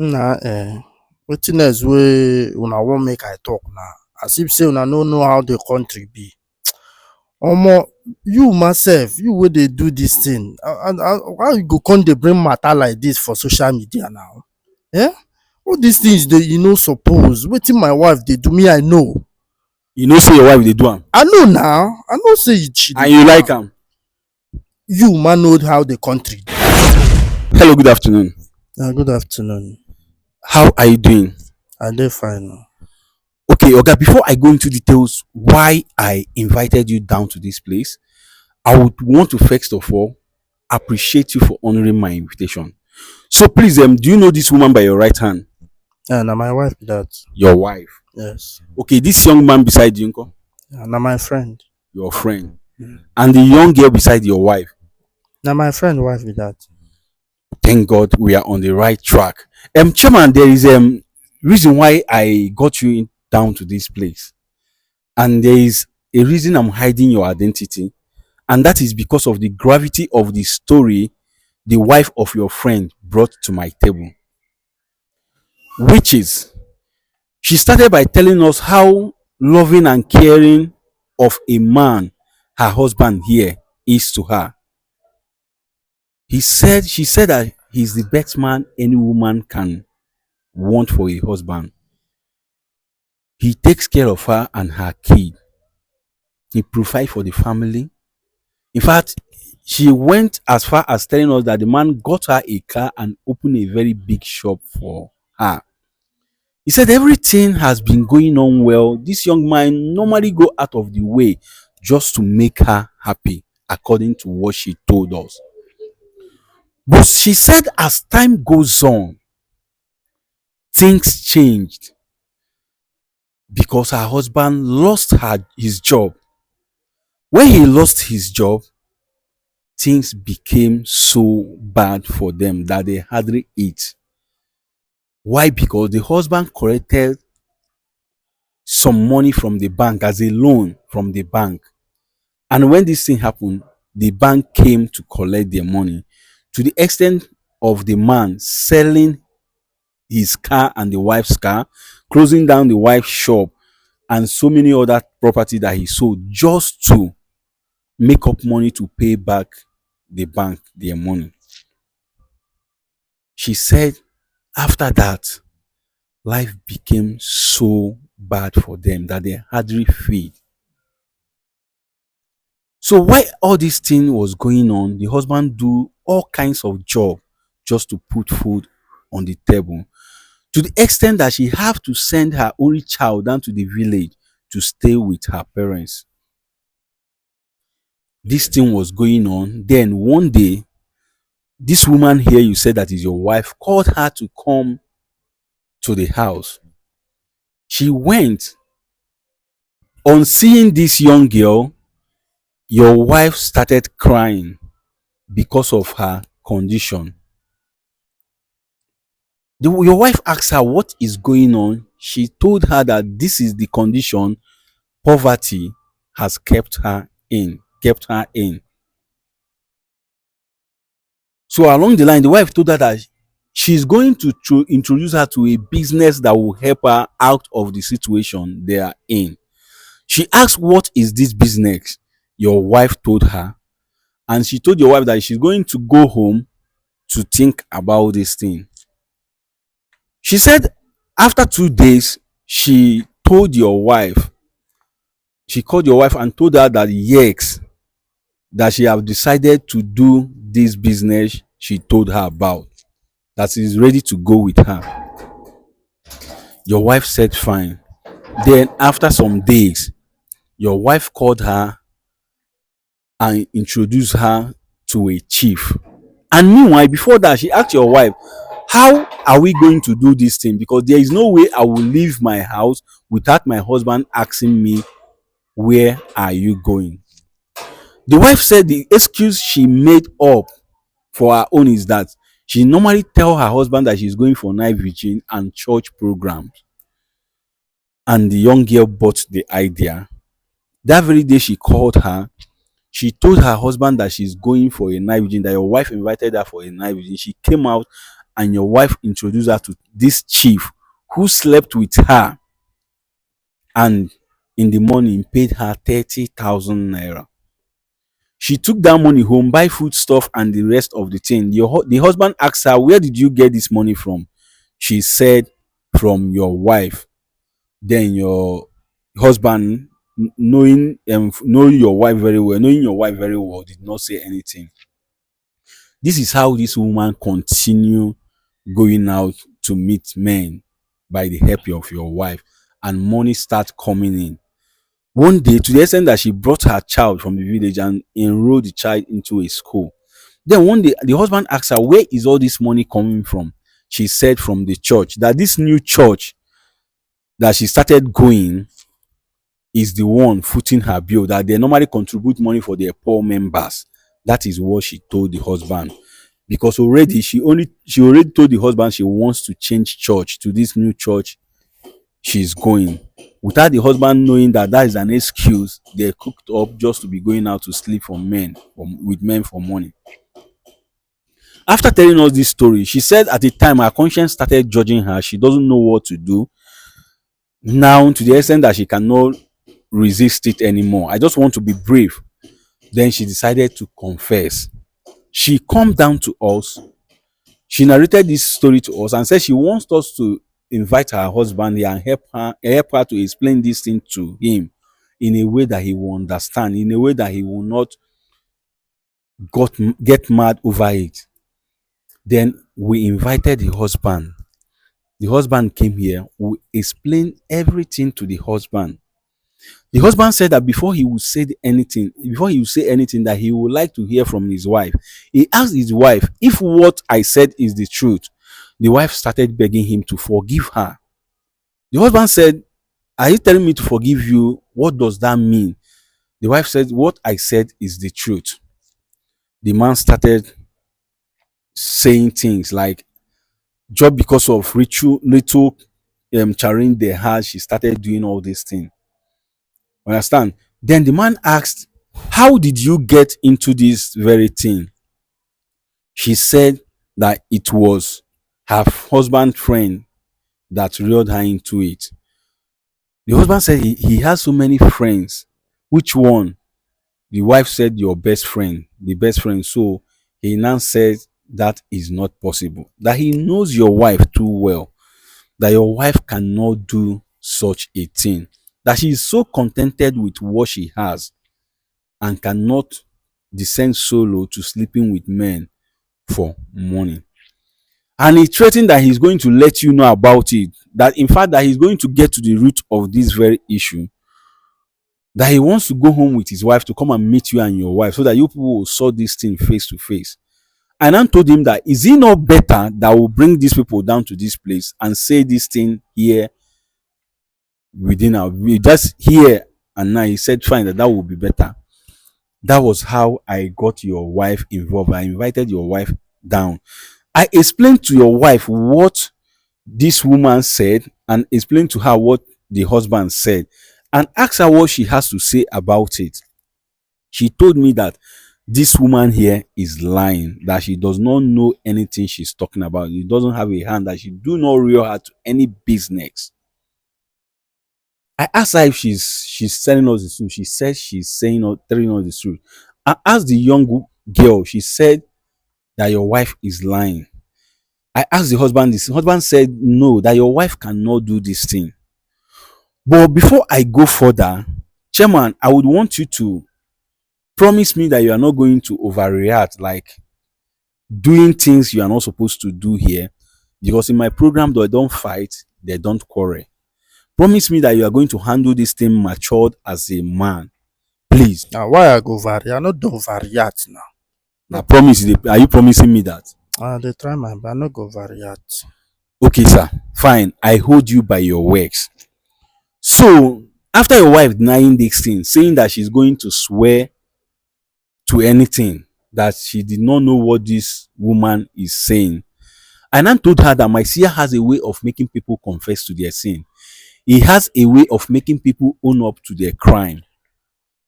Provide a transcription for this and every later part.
Nah, wetin else wey una wan make I talk now? As if say una no know how the country be. Omo, you myself, you wey dey do this thing, how you go come dey bring matter like this for social media now? Eh? All these things dey you no suppose. Wetin my wife dey do, me I know. You know say your wife dey do am I know now. I know say she dey and you do like am. am. You man know how the country dey. Hello, good afternoon. Good afternoon. How are you doing? I dey fine now. Okay, Oga, before I go into details why I invited you down to this place, I would want to first of all appreciate you for honoring my invitation. So please, do you know this woman by your right hand? Na my wife be that. Your wife. Yes. Okay, this young man beside you, nko? Na my friend. Your friend. And the young girl beside your wife. Na my friend wife be that. Thank God we are on the right track. Chairman, there is reason why I got you down to this place, and there is a reason I'm hiding your identity, and that is because of the gravity of the story the wife of your friend brought to my table, which is she started by telling us how loving and caring of a man her husband here is to her. She said that he's the best man any woman can want for a husband. He takes care of her and her kid. He provides for the family. In fact, she went as far as telling us that the man got her a car and opened a very big shop for her. He said everything has been going on well. This young man normally go out of the way just to make her happy, according to what she told us. But she said as time goes on, things changed because her husband lost his job. When he lost his job, things became so bad for them that they hardly eat. Why? Because the husband collected some money from the bank as a loan from the bank. And when this thing happened, the bank came to collect their money, to the extent of the man selling his car and the wife's car, closing down the wife's shop, and so many other property that he sold just to make up money to pay back the bank their money. She said after that, life became so bad for them that they hardly feed. So while all this thing was going on, the husband do all kinds of job just to put food on the table, to the extent that she have to send her only child down to the village to stay with her parents. This thing was going on. Then one day, this woman here you said that is your wife called her to come to the house. She went. On seeing this young girl, your wife started crying because of her condition. Your wife asked her what is going on. She told her that this is the condition poverty has kept her in. So along the line, the wife told her that she's going to introduce her to a business that will help her out of the situation they are in. She asked, what is this business? Your wife told her, and she told your wife that she's going to go home to think about this thing. She said after 2 days, she called your wife and told her that yes, that she have decided to do this business she told her about, that she is ready to go with her. Your wife said fine. Then after some days, your wife called her and introduced her to a chief. And meanwhile, before that, she asked your wife, how are we going to do this thing? Because there is no way I will leave my house without my husband asking me, where are you going? The wife said the excuse she made up for her own is that she normally tell her husband that she's going for night vigil and church programs. And the young girl bought the idea. That very day she called her. She told her husband that she's going for a night vigil, that your wife invited her for a night vigil. She came out and your wife introduced her to this chief who slept with her and in the morning paid her 30,000 naira. She took that money home, buy food stuff and the rest of the thing. The husband asked her, where did you get this money from? She said, from your wife. Then your husband, knowing your wife very well, did not say anything. This is how this woman continue going out to meet men by the help of your wife, and money start coming in. One day, to the extent that she brought her child from the village and enrolled the child into a school. Then one day, the husband asked her, where is all this money coming from? She said, from the church. That this new church that she started going is the one footing her bill, that they normally contribute money for their poor members. That is what she told the husband. Because already she already told the husband she wants to change church to this new church she's going. Without the husband knowing that that is an excuse they cooked up just to be going out to sleep with men for money. After telling us this story, she said at the time her conscience started judging her. She doesn't know what to do now, to the extent that she cannot resist it anymore. I just want to be brave. Then she decided to confess. She come down to us. She narrated this story to us and said she wants us to invite her husband here and help her to explain this thing to him in a way that he will understand, in a way that he will not get mad over it. Then we invited the husband. The husband came here. We explained everything to the husband. The husband said that before he would say anything, that he would like to hear from his wife. He asked his wife if what I said is the truth. The wife started begging him to forgive her. The husband said, are you telling me to forgive you? What does that mean? The wife said, what I said is the truth. The man started saying things like, just because of little challenge they had, she started doing all these things. Understand? Then the man asked, how did you get into this very thing? She said that it was her husband friend that lured her into it. The husband said he has so many friends. Which one? The wife said, your best friend, the best friend. So he now said that is not possible. That he knows your wife too well. That your wife cannot do such a thing. That she is so contented with what she has and cannot descend so low to sleeping with men for money. And he threatened that he's going to let you know about it. That in fact, that he's going to get to the root of this very issue. That he wants to go home with his wife to come and meet you and your wife so that you people will sort this thing face to face. And I told him that is it not better that we'll bring these people down to this place and say this thing here within our just here and now. He said fine, that will be better. That was how I got your wife involved. I invited your wife down. I explained to your wife what this woman said and explained to her what the husband said and asked her what she has to say about it. She told me that this woman here is lying, that she does not know anything she's talking about. She doesn't have a hand, that she do not real her to any business. I asked her if she's telling us the truth. She said she's telling us the truth. I asked the young girl. She said that your wife is lying. I asked the husband this. The husband said no, that your wife cannot do this thing. But before I go further, Chairman, I would want you to promise me that you are not going to overreact, like doing things you are not supposed to do here. Because in my program, they don't fight, they don't quarrel. Promise me that you are going to handle this thing matured as a man. Please. Now why I go vary? I not don't variate now. Now promise. Are you promising me that? They try my but I not go variate. Okay, sir. Fine. I hold you by your works. So after your wife denying this thing, saying that she's going to swear to anything, that she did not know what this woman is saying, and I told her that my seer has a way of making people confess to their sin. He has a way of making people own up to their crime.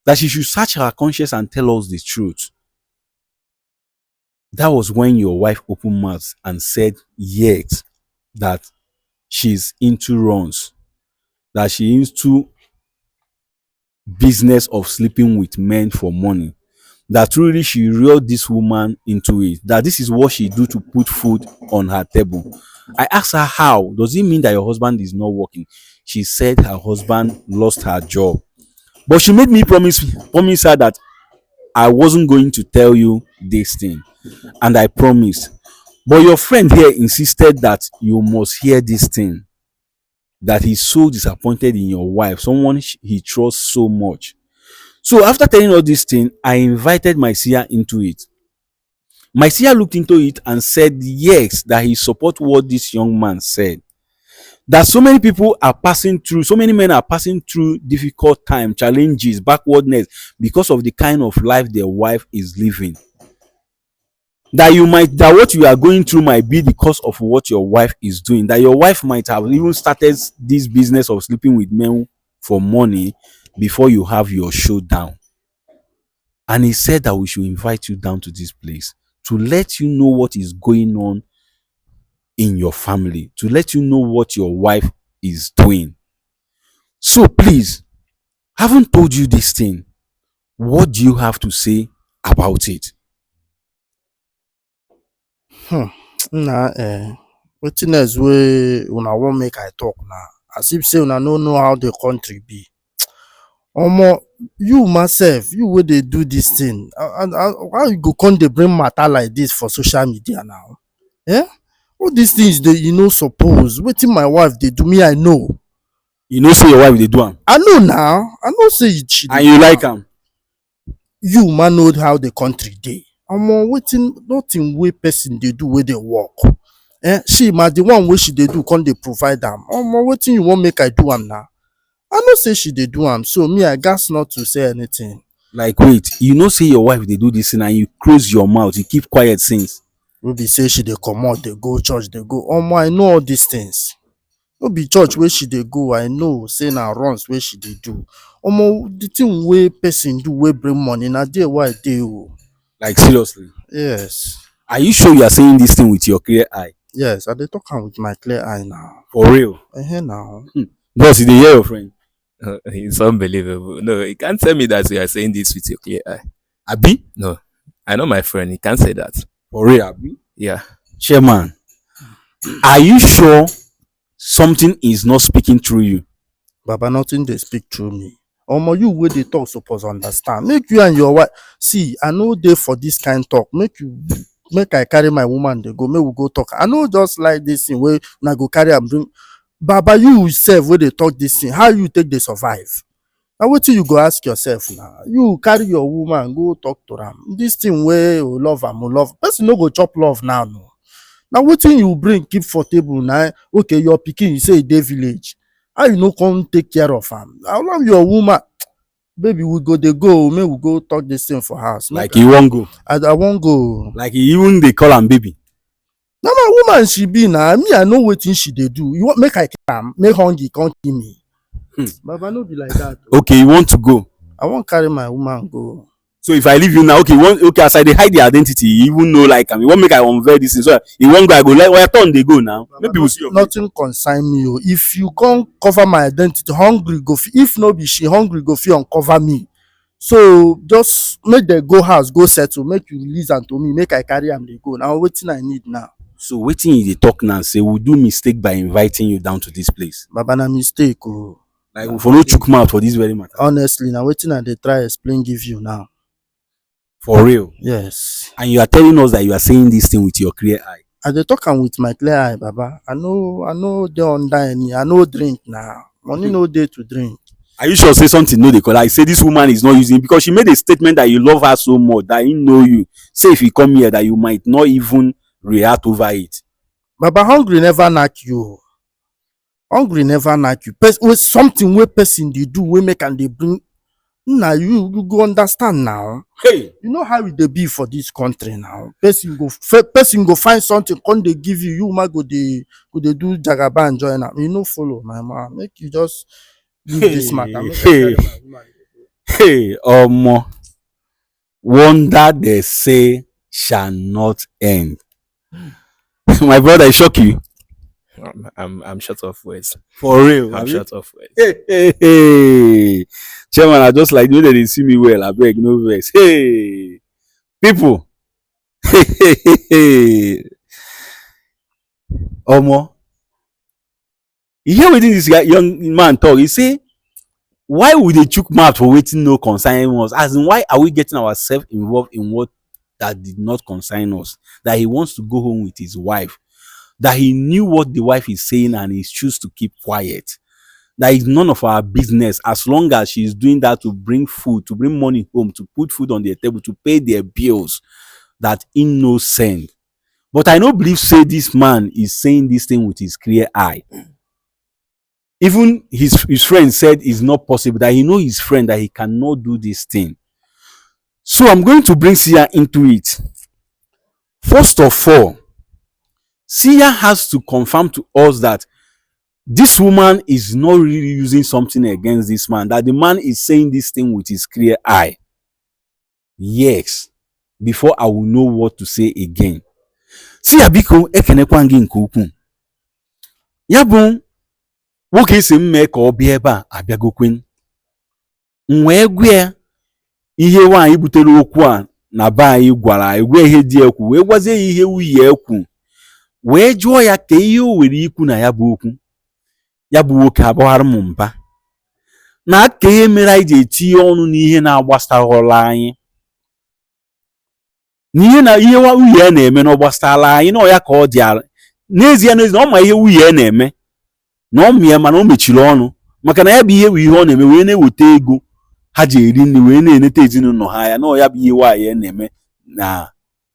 That she should search her conscience and tell us the truth. That was when your wife opened mouth and said yes, that she's into runs, that she into business of sleeping with men for money, that truly she reeled this woman into it, that this is what she do to put food on her table. I asked her, how does it mean that your husband is not working? She said her husband lost her job, but she made me promise her that I wasn't going to tell you this thing, and I promised. But your friend here insisted that you must hear this thing, that he's so disappointed in your wife, someone he trusts so much. So after telling all this thing, I invited my seer into it. My seer looked into it and said yes, that he support what this young man said. That so many people are passing through, so many men are passing through difficult time, challenges, backwardness because of the kind of life their wife is living. That what you are going through might be because of what your wife is doing. That your wife might have even started this business of sleeping with men for money before you have your showdown. And he said that we should invite you down to this place to let you know what is going on in your family, to let you know what your wife is doing. So please, haven't told you this thing. What do you have to say about it? Na wetin else wey una wan make I talk now? As if say una no know how the country be. Omo, you myself, you wey dey do this thing, and how you go come dey bring matter like this for social media now? Eh? All these things dey you no suppose. Wetin my wife dey do me, I know. You know say your wife dey do am I know now. I know say she dey and you do like am. am. You man know how the country dey. Omo, wetin nothing wey person dey do wey dey work. She ma the one wey she dey do come dey provide am. Omo, wetin you wan make I do am now? I know say she dey do am, so me I gats not to say anything. Like wait, you know say your wife dey do this thing and you close your mouth, you keep quiet since. No be say she dey comot dey go church dey go. Omo, I know all these things. No be church wey she dey go, I know say na runs wey she dey do. Omo, the thing wey person do wey bring money na there wey I dey o. Like seriously. Yes. Are you sure you are saying this thing with your clear eye? Yes, I dey talk am with my clear eye now. For real? Now. Boss, you dey hear your friend? It's unbelievable. No, you can't tell me that you are saying this with your clear eye. Abi? No, I know my friend. He can't say that. For real, Abi? Yeah. Chairman, are you sure something is not speaking through you? Baba, nothing dey speak through me. Omo, you wey dey talk suppose understand. Make you and your wife see, I no dey for this kind talk. Make I carry my woman dey go, make we go talk. I no just like this thing wey una go carry am bring. Baba, you sef wey dey talk this thing, how you take dey survive? Na wetin you go ask yourself now. You carry your woman go talk to am. This thing wey you love am, love. Person no go chop love now, no. Na wetin you bring keep for table na. Okay, your pikin you say e dey village. How you no come take care of am? I love your woman. Baby, we go dey go, make we go talk this thing for house. Like you wan go? I wan go. Like you even dey call am baby? Na my woman she be na. Me, I know wetin she dey do. You want make I kill am? Make hungry come kill me? Baba, no be like that. Okay, you want to go? I wan carry my woman go. So if I leave you now, okay, as I dey hide the identity, you even know like am. You wan make I unveil this thing, so you wan go, I go like, well, turn dey go now. Baba, Maybe we see your nothing concern me o. If you come cover my identity, hungry go fit. If no be she, hungry go fit uncover me. So just make dem go house go settle. Make you release am to me. Make I carry am dey go. Na wetin I need now. So wetin you dey talk now say we do mistake by inviting you down to this place? Baba, na mistake o. Like we for no chook mouth for this very matter? Honestly, na wetin I dey try explain give you now. For real? Yes. And you are telling us that you are saying this thing with your clear eye? I dey talk am with my clear eye, Baba. I no dey under any. I no drink now. Money no dey to drink. Are you sure say something no dey call? I say this woman is not using, because she made a statement that you love her so much that he know you. Say if you come here that you might not even react over it. Baba, hungry never knack you. Hungry never knack you. Something wey person dey do wey make am dey bring. Na you go understand now. Hey, You know how e dey be for this country now. Person go find something come dey give you. You ma go dey do jagaba and join am. You no follow my man. Make you just leave this matter. Make I carry my woman. hey, wonder they say shall not end. My brother, I shock you. I'm short of words. For real. I'm short of words. Hey. Chairman, I just like the way they see me well. I beg, no vex. Hey, people. Omo, you hear wetin this guy, young man talk? He say, why we dey chook mouth for wetin no concern us? As in, why are we getting ourselves involved in what that did not concern us? That he wants to go home with his wife, that he knew what the wife is saying and he choose to keep quiet. That is none of our business, as long as she is doing that to bring food, to bring money home, to put food on their table, to pay their bills, that in no send. But I no believe say this man is saying this thing with his clear eye. Even his friend said it's not possible, that he know his friend that he cannot do this thing. So I'm going to bring Sia into it. First of all, Sia has to confirm to us that this woman is not really using something against this man, that the man is saying this thing with his clear eye. Yes, before I will know what to say again. Sia biko ekenekwa gị nke ukwuu. Ya bụ nwoke esi m mee ka ọ bịa ebe a abịagokwen. M wee gwa ya ihe nwaanyị butere okwu a na be anyị gwara egwe ihe dị ekwu, wee gwazie ya ihe nwunye ekwu, wee jụọ ya ka ihe o were ikwu na ya bụ okwu. Ya bụ nwoke agbawara m mba na ka ihe mere anyị ji etinye ọnụ n'ihe na-agbasara anyị, n'ihe na ihe nwunye na-eme na ọ gbasara anyị, na ya ka ọ dị n'ezie na ọ ma ihe nwunye na-eme na ọ mịa, mana o mechiri ọnụ maka na ya bụ ihe bụ ihe ọ na-eme wee na-eweta ego ha ji eri nri wee na-eneta ezinụlọ ha ya, na ya bụ ihe nwaanyị na-eme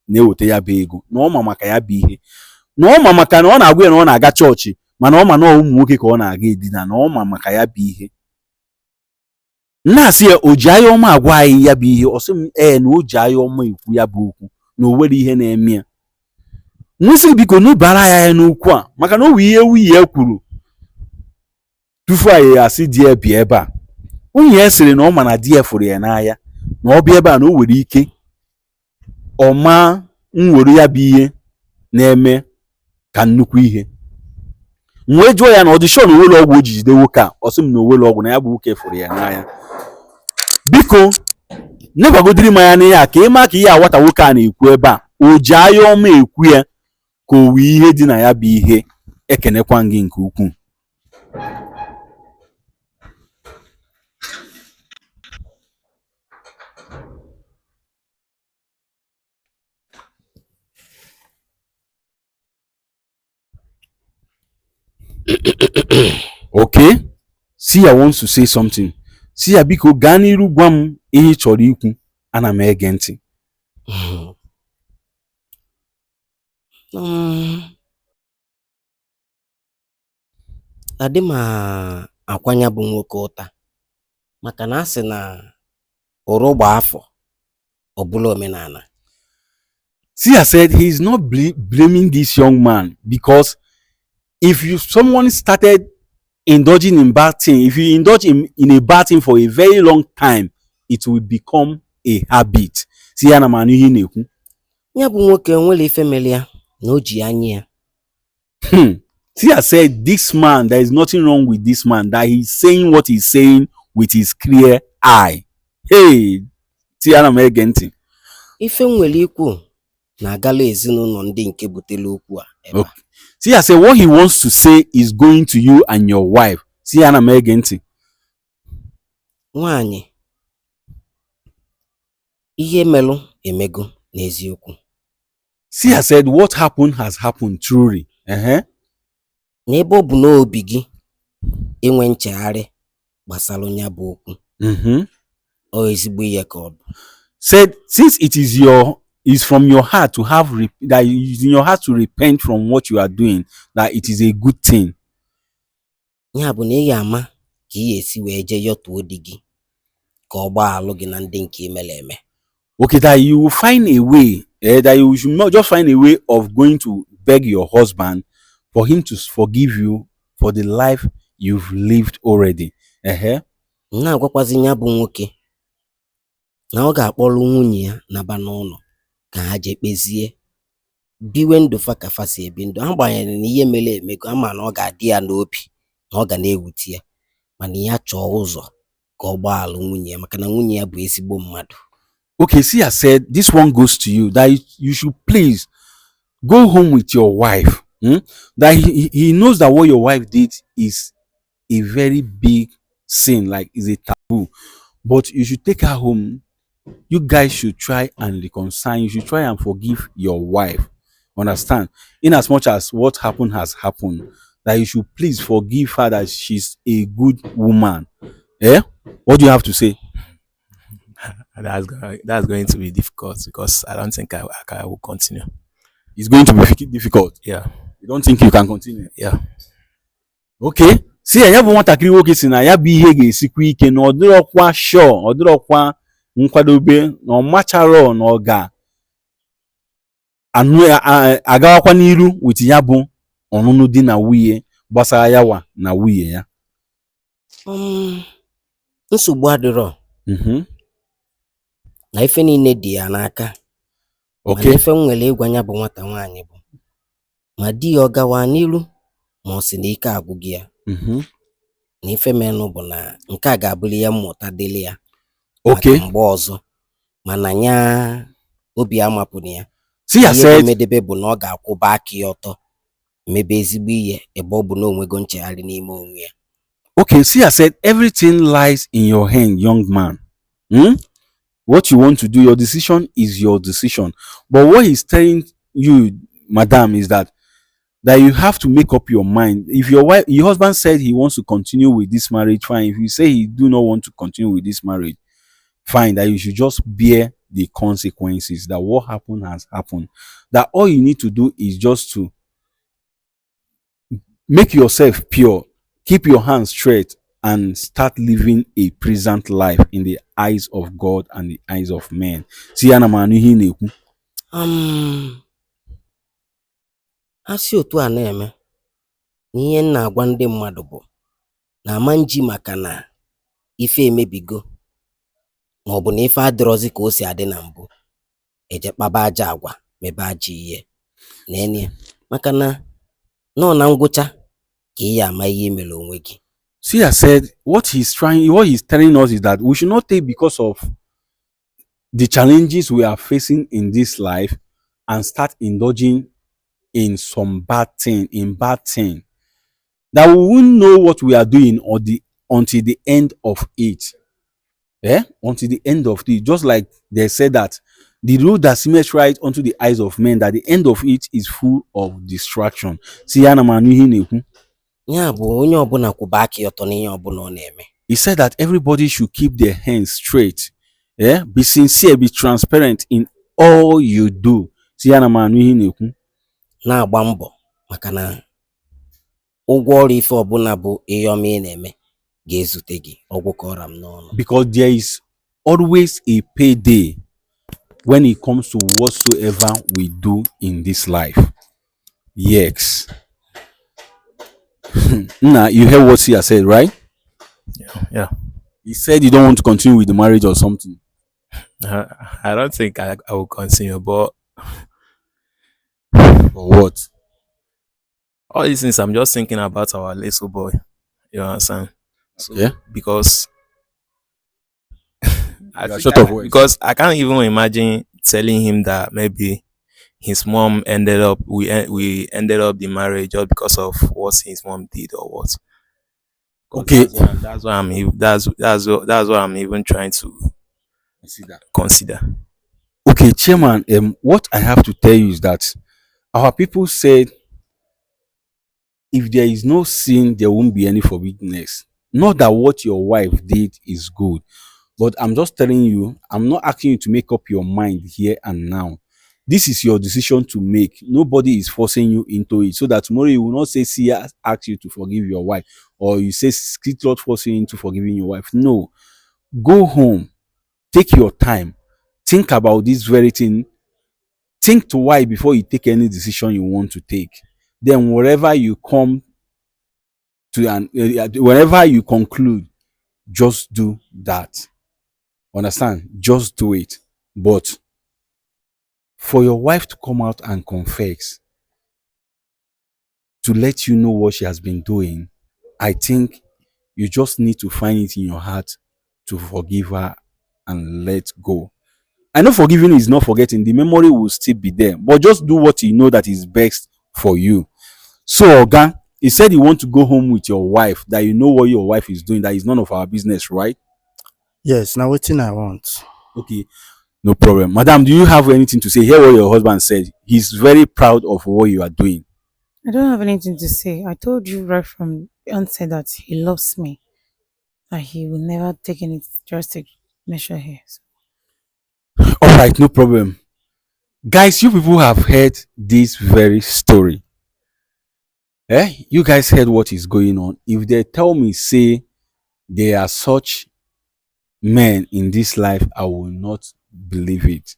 na-eweta ya bụ ego, na ọ ma maka ya bụ ihe, na ọ ma maka na ọ na-agwa ya na ọ na-aga chọọchị, mana ọ ma na ụmụ nwoke ka ọ na-aga edina, na ọ ma maka ya bụ ihe. Na-asị ya o ji anya ọma agwa anyị ya bụ ihe, ọ sị m na o ji anya ọma ekwu ya bụ okwu, na o nwere ihe na-eme ya. Nwesị biko n'ụbara ya n'okwu a, maka na o nwere ihe nwunye kwuru tufu anyị asị di ya bịa ebe a. Nwunye ya sịrị na ọ ma na di ya fụrụ ya n'anya, na ọ bịa ebe a na o nwere ike ọma nwere ya bụ ihe na-eme ka nnukwu ihe. M wee jụọ ya na ọ dị sure na onwere ọgwụ o ji jide nwoke a, ọ sị m na onwere ọgwụ, na ya bụ nwoke fụrụ ya n'anya. Biko nebagodiri m anya n'ihe a ka ị maa ka ihe a nwata nwoke a na-ekwu ebe a o ji anya ọma ekwu ya ka o wee ihe dị na ya bụ ihe. Ekenekwa gị nke ukwuu. Okay, Sia wants to say something. Sia biko gaa n'iru gwa m ihe ị chọrọ ikwu, ana m ege ntị. Adị m akwanya bụ nwoke ụta maka na asị na ụrụ gba afọ ọ bụla omenala. Sia said he is not blaming this young man, because if someone started indulging in bad thing, if you indulge in a bad thing for a very long time, it will become a habit. Sia na manu ihe na-ekwu. Ya bụ nwoke nwere ife mere ya na o ji anya ya. Sia said this man, there is nothing wrong with this man, that he's saying what he's saying with his clear eye. Hey, Sia na m ege ntị. Ife nwere ikwu na-agala ezinụlọ ndị nke butere okwu a ebe. Okay. Sia said what he wants to say is going to you and your wife. Sia na m ege ntị. Nwaanyị, ihe melụ emego n'eziokwu. Sia said what happened has happened truly. N'ebe ọ bụ n'obi gị enwe nchegharị gbasara ya bụ okwu, ọ ezigbo ihe ka ọ bụ. Said since it is from your heart to have that is in your heart to repent from what you are doing, that it is a good thing. Ya bụ na ị ga-ama ka ị esi wee je yọtuo di gị ka ọ gbaa alụ gị na ndị nke imele eme. Okay, that you will find a way, that you should not just find a way of going to beg your husband for him to forgive you for the life you've lived already. Na-agwakwazi ya bụ nwoke na ọ ga-akpọrọ nwunye ya naba n'ụlọ ka ha jee kpezie biwe ndụ fa ka fa si ebi ndụ, agbanyeghị na ihe mere emego, ama na ọ ga-adị ya n'obi na ọ ga na-ewute ya, mana ya chọọ ụzọ ka ọ gbaalụ nwunye ya maka na nwunye ya bụ ezigbo mmadụ. Okay, see, I said this one goes to you that you should please go home with your wife. That he knows that what your wife did is a very big sin, like is a taboo. But you should take her home. You guys should try and reconcile. You should try and forgive your wife. Understand? In as much as what happened has happened, that you should please forgive her, that she's a good woman. Eh? What do you have to say? That's going to be difficult because I don't think I will continue. It's going to be difficult. Yeah. You don't think you can continue? Yeah. Okay. See, ya bụ nwatakịrị nwoke si na ya bụ ihe ga-esikwa ike na ọ dịrọkwa sure, ọ dịrọkwa nkwadobe na ọ machara na ọ ga agawakwa n'iru with ya bụ ọnụnụ di na nwunye gbasara yawa na nwunye ya. Nsogbu adịrọ. Na ife niile dị ya n'aka. Okay. Mana ife nwere ịgwa ya bụ nwata nwaanyị bụ ma di ya ọ gawa n'iru ma ọ sị na ike agwụghị ya. Na ife menụ bụ na nke a ga-abụli ya mmụta dịrị ya. Okay. Mgbe ọzọ mana nya obi amapụrụ ya. See, I said medebe bụ na ọ ga-akwụba aka ya ọtọ mebe ezigbo ihe ebe ọ bụ na onwego nchegharị n'ime onwe ya. Okay, see, I said everything lies in your hand, young man. What you want to do, your decision is your decision. But what he's telling you, madam, is that you have to make up your mind. If your husband said he wants to continue with this marriage, fine. If you say he do not want to continue with this marriage, fine. That you should just bear the consequences. That what happened has happened. That all you need to do is just to make yourself pure, keep your hands straight, and start living a present life in the eyes of God and the eyes of men. See, asị otu a na-eme na ihe nna agwa ndị mmadụ bụ na ama nji maka na ife emebigo ma ọ bụ na ife adịrọzi ka o si adị na mbụ eje kpaba aja agwa mebe aja ihe na maka na nọ na ngwụcha ka ị ya ama ihe mere onwe gị. See, I said what he's telling us is that we should not take because of the challenges we are facing in this life and start indulging in some bad thing, that we won't know what we are doing until the end of it. Until the end of it. Just like they said that the road that seems right unto the eyes of men, that the end of it is full of distraction. See, ya bụ onye ọbụla kwụba aka ya ọtọ n'ihe ọbụla ọ na-eme. He said that everybody should keep their hands straight. Be sincere, be transparent in all you do. See, na-agba mbọ maka na ụgwọ ọrụ ife ọbụla bụ ihe ọma ị na-eme ga-ezute gị ọgwụ ka ọra m n'ọnụ. Because there is always a payday when it comes to whatsoever we do in this life. Yes. Now, you heard what he said, right? Yeah. He said you don't want to continue with the marriage or something. I don't think I will continue, but for what? All these things, I'm just thinking about our little boy. You understand? So, yeah. Because because I can't even imagine telling him that maybe his mom we ended up the marriage just because of what his mom did or what. Okay. That's what I'm even trying to consider. Okay, Chairman, what I have to tell you is that our people said if there is no sin, there won't be any forgiveness. Not that what your wife did is good, but I'm just telling you, I'm not asking you to make up your mind here and now. This is your decision to make. Nobody is forcing you into it, so that tomorrow you will not say, see, I ask you to forgive your wife, or you say, not forcing you into forgiving your wife. No. Go home. Take your time. Think about this very thing. Think twice before you take any decision you want to take. Then wherever you come to, and whenever you conclude, just do that. Understand? Just do it. But for your wife to come out and confess, to let you know what she has been doing, I think you just need to find it in your heart to forgive her and let go. I know forgiving is not forgetting. The memory will still be there, but just do what you know that is best for you. So, Oga, he said you want to go home with your wife, that you know what your wife is doing, that is none of our business, right? Yes, now wetin I want. Okay, no problem. Madam, do you have anything to say? Hear what your husband said. He's very proud of what you are doing. I don't have anything to say. I told you right from the onset that he loves me, that he will never take any drastic measure here. So, All right, no problem. Guys, you people have heard this very story. You guys heard what is going on. If they tell me, say, there are such men in this life, I will not believe it.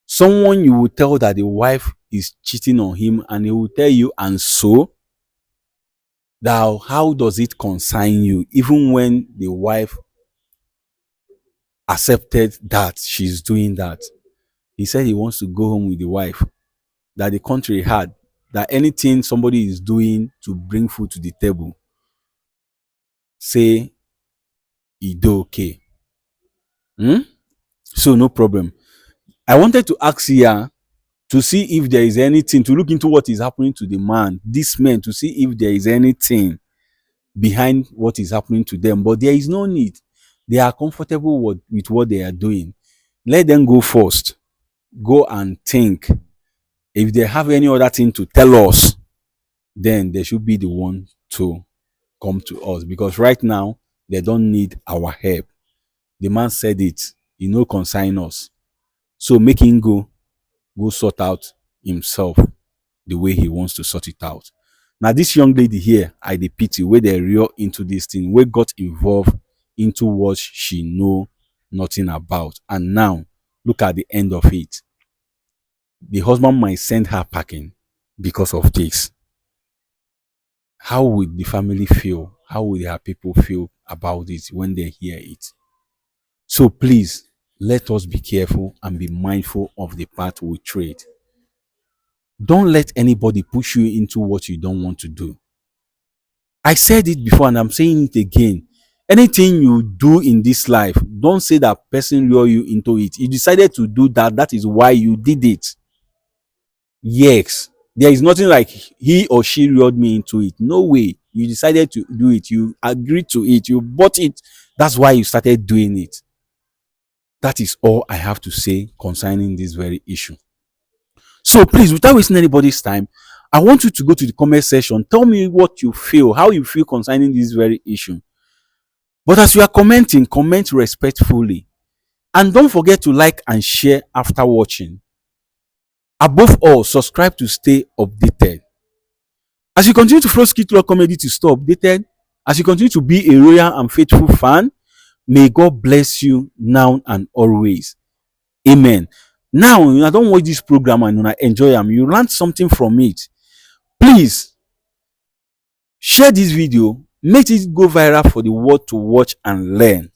Someone you will tell that the wife is cheating on him, and he will tell you, and so, that how does it concern you, even when the wife accepted that she's doing that? He said he wants to go home with the wife, that the country had, that anything somebody is doing to bring food to the table, say he do okay. So no problem. I wanted to ask here to see if there is anything, to look into what is happening to the man, this man, to see if there is anything behind what is happening to them. But there is no need. They are comfortable with what they are doing. Let them go first. Go and think. If they have any other thing to tell us, then they should be the one to come to us, because right now they don't need our help. The man said it, he no consign us. So make him go sort out himself the way he wants to sort it out. Now this young lady here, I dey pity, where they real into this thing, where got involved into what she know nothing about, and now look at the end of it. The husband might send her packing because of this. How would the family feel? How would her people feel about it when they hear it? So please, let us be careful and be mindful of the path we tread. Don't let anybody push you into what you don't want to do. I said it before and I'm saying it again. Anything you do in this life, don't say that person lure you into it. You decided to do that. That is why you did it. Yes, there is nothing like he or she lured me into it. No way. You decided to do it. You agreed to it. You bought it. That's why you started doing it. That is all I have to say concerning this very issue. So please, without wasting anybody's time, I want you to go to the comment section. Tell me what you feel, how you feel concerning this very issue. But as you are commenting, comment respectfully. And don't forget to like and share after watching. Above all, subscribe to stay updated. As you continue to follow Skit Law Comedy to stay updated, as you continue to be a loyal and faithful fan, may God bless you now and always. Amen. Now, I don't watch this program and I enjoy them. You learn something from it. Please share this video, make it go viral for the world to watch and learn.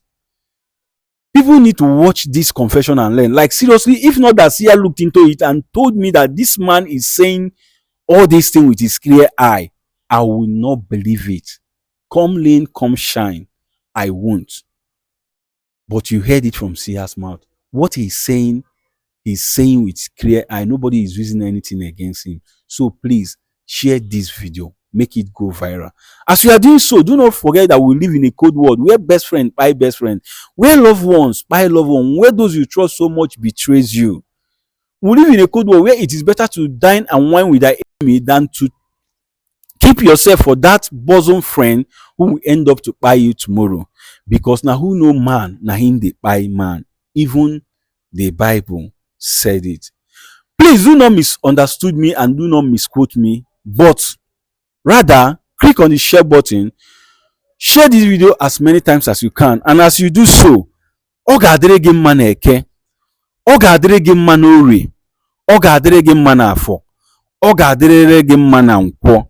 People need to watch this confession and learn. Like seriously, if not that Sia looked into it and told me that this man is saying all these things with his clear eye, I will not believe it. Come lean, come shine. I won't. But you heard it from Sia's mouth. What he's saying with clear eye. Nobody is using anything against him. So please share this video, make it go viral. As you are doing so, do not forget that we live in a cold world where best friend buy best friend, where loved ones buy loved one, where those you trust so much betrays you. We live in a cold world where it is better to dine and wine with thy enemy than to keep yourself for that bosom friend who will end up to buy you tomorrow. Because now who know man, now him they buy man. Even the Bible said it. Please do not misunderstood me and do not misquote me, but rather click on the share button, share this video as many times as you can, and as you do so, ọ ga-adịrị gị mma n'eke, ọ ga-adịrị gị mma n'orie, ọ ga-adịrị gị mma n'afọ, ọ ga-adịrịrị gị mma na nkwọ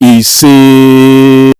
ise.